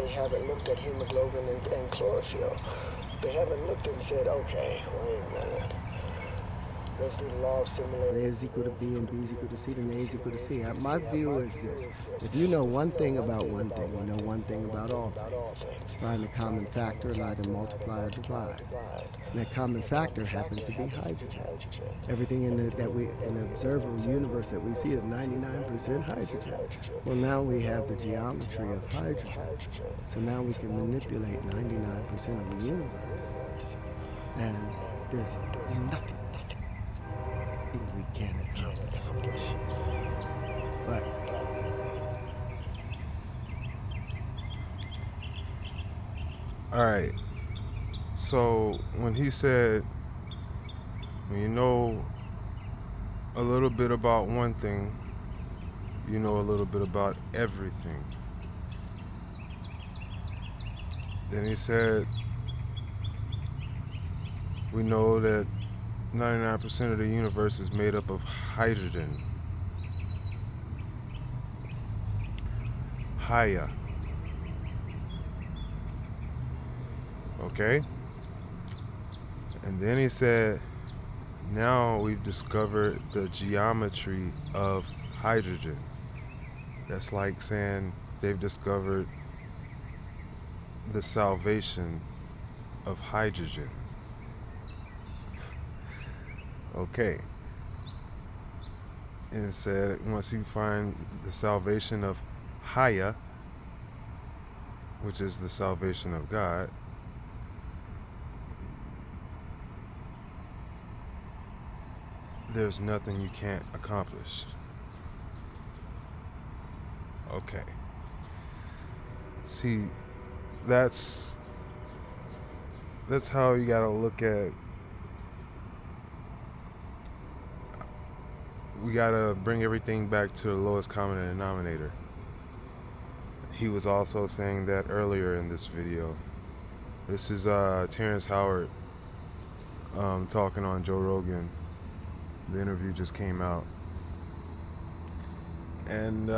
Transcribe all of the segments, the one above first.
they haven't looked at hemoglobin and chlorophyll. They haven't looked and said, okay, wait a minute. Let's do the law of similarity. A is equal to B and B is equal to C, then A is equal to C. My view is this. If you know one thing about one thing, you know one thing about all things. Find the common factor and either multiply or divide. And that common factor happens to be hydrogen. Everything in the observable universe that we see is 99% hydrogen. Well, now we have the geometry of hydrogen. So now we can manipulate 99% of the universe. And there's nothing we can accomplish. But All right. So when he said, when you know a little bit about one thing, you know a little bit about everything. Then he said, we know that 99% of the universe is made up of hydrogen. Haya. Okay? And then he said, now we've discovered the geometry of hydrogen. That's like saying they've discovered the salvation of hydrogen. Okay. And it said once you find the salvation of Haya, which is the salvation of God, there's nothing you can't accomplish. Okay. See, that's how you gotta look at. We gotta bring everything back to the lowest common denominator. He was also saying that earlier in this video. This is Terrence Howard talking on Joe Rogan. The interview just came out. And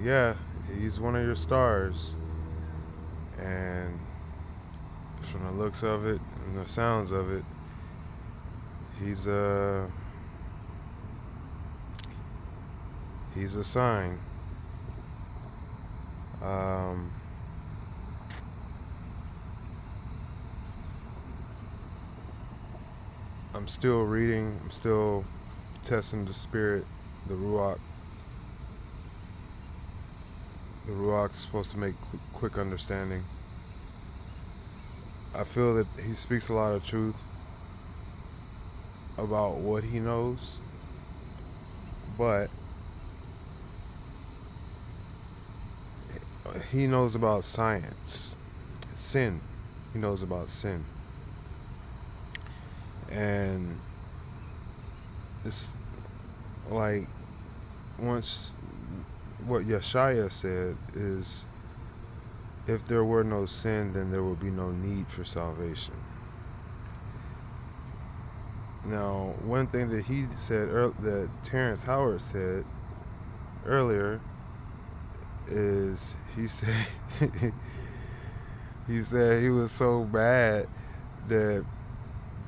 yeah, he's one of your stars. And from the looks of it and the sounds of it, he's a sign. I'm still reading, I'm still testing the spirit, the Ruach. The Ruach's supposed to make quick understanding. I feel that he speaks a lot of truth about what he knows, but he knows about science, sin. He knows about sin. And it's like, once, what Yeshaya said is, if there were no sin, then there would be no need for salvation. Now, one thing that he said, that Terrence Howard said earlier, is he said he said he was so bad that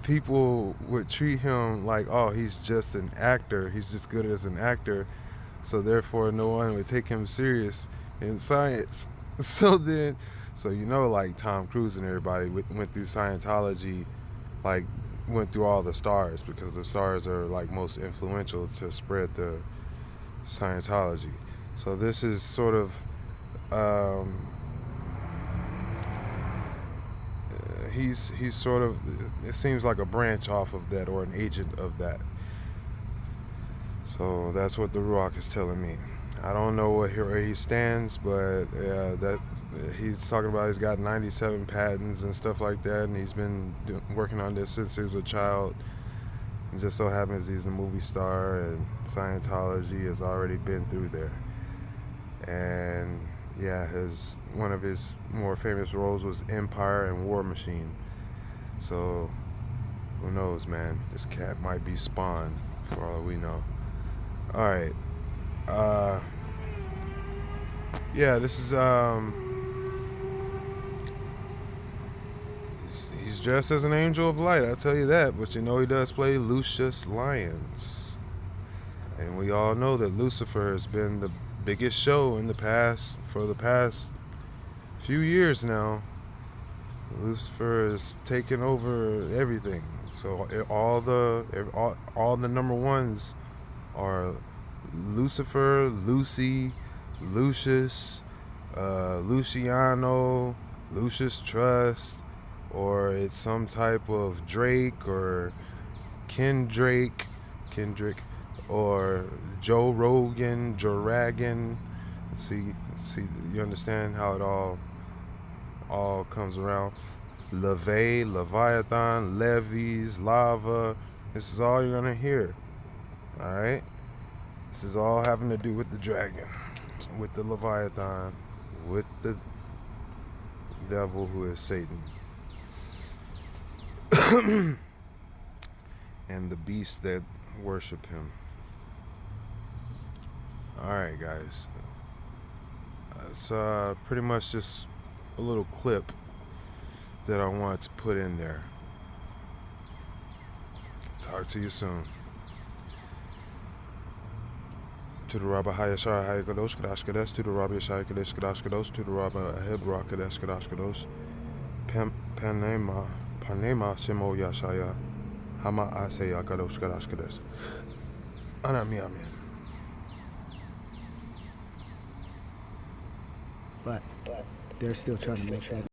people would treat him like, oh, he's just an actor, he's just good as an actor, so therefore no one would take him serious in science. So you know, like Tom Cruise and everybody went through Scientology, like went through all the stars, because the stars are like most influential to spread the Scientology. So this is sort of he's sort of, it seems like a branch off of that, or an agent of that. So that's what the Ruach is telling me. I don't know where he stands, but that he's talking about, he's got 97 patents and stuff like that, and he's been working on this since he was a child. It just so happens he's a movie star, and Scientology has already been through there. And yeah, one of his more famous roles was Empire and War Machine. So who knows, man? This cat might be Spawn, for all we know. All right. Yeah, this is He's dressed as an angel of light, I tell you that. But you know he does play Lucius Lyons. And we all know that Lucifer has been the biggest show in the past, for the past few years now. Lucifer is taking over everything. So all the number ones are Lucifer, Lucy, Lucius, Luciano, Lucius Trust, or it's some type of Drake or Kendrick, or Joe Rogan, Joragan. See, you understand how it all comes around. LeVay, Leviathan, Levies, Lava. This is all you're gonna hear. All right. This is all having to do with the dragon, with the Leviathan, with the devil who is Satan, and the beasts that worship him. Alright, guys. It's pretty much just a little clip that I wanted to put in there. Talk to you soon. To the Rabba Hayashar Hayakadosh Kadash Kadesh, to the Rabba Yashai Kadesh Kadash Kadosh, to the Rabba Hebra Kadesh Kadash Kadosh, Panema Shemo Yashaya, Hama Aseya Kadosh Kadash Kadesh. Anami Amen. But they're still trying to make that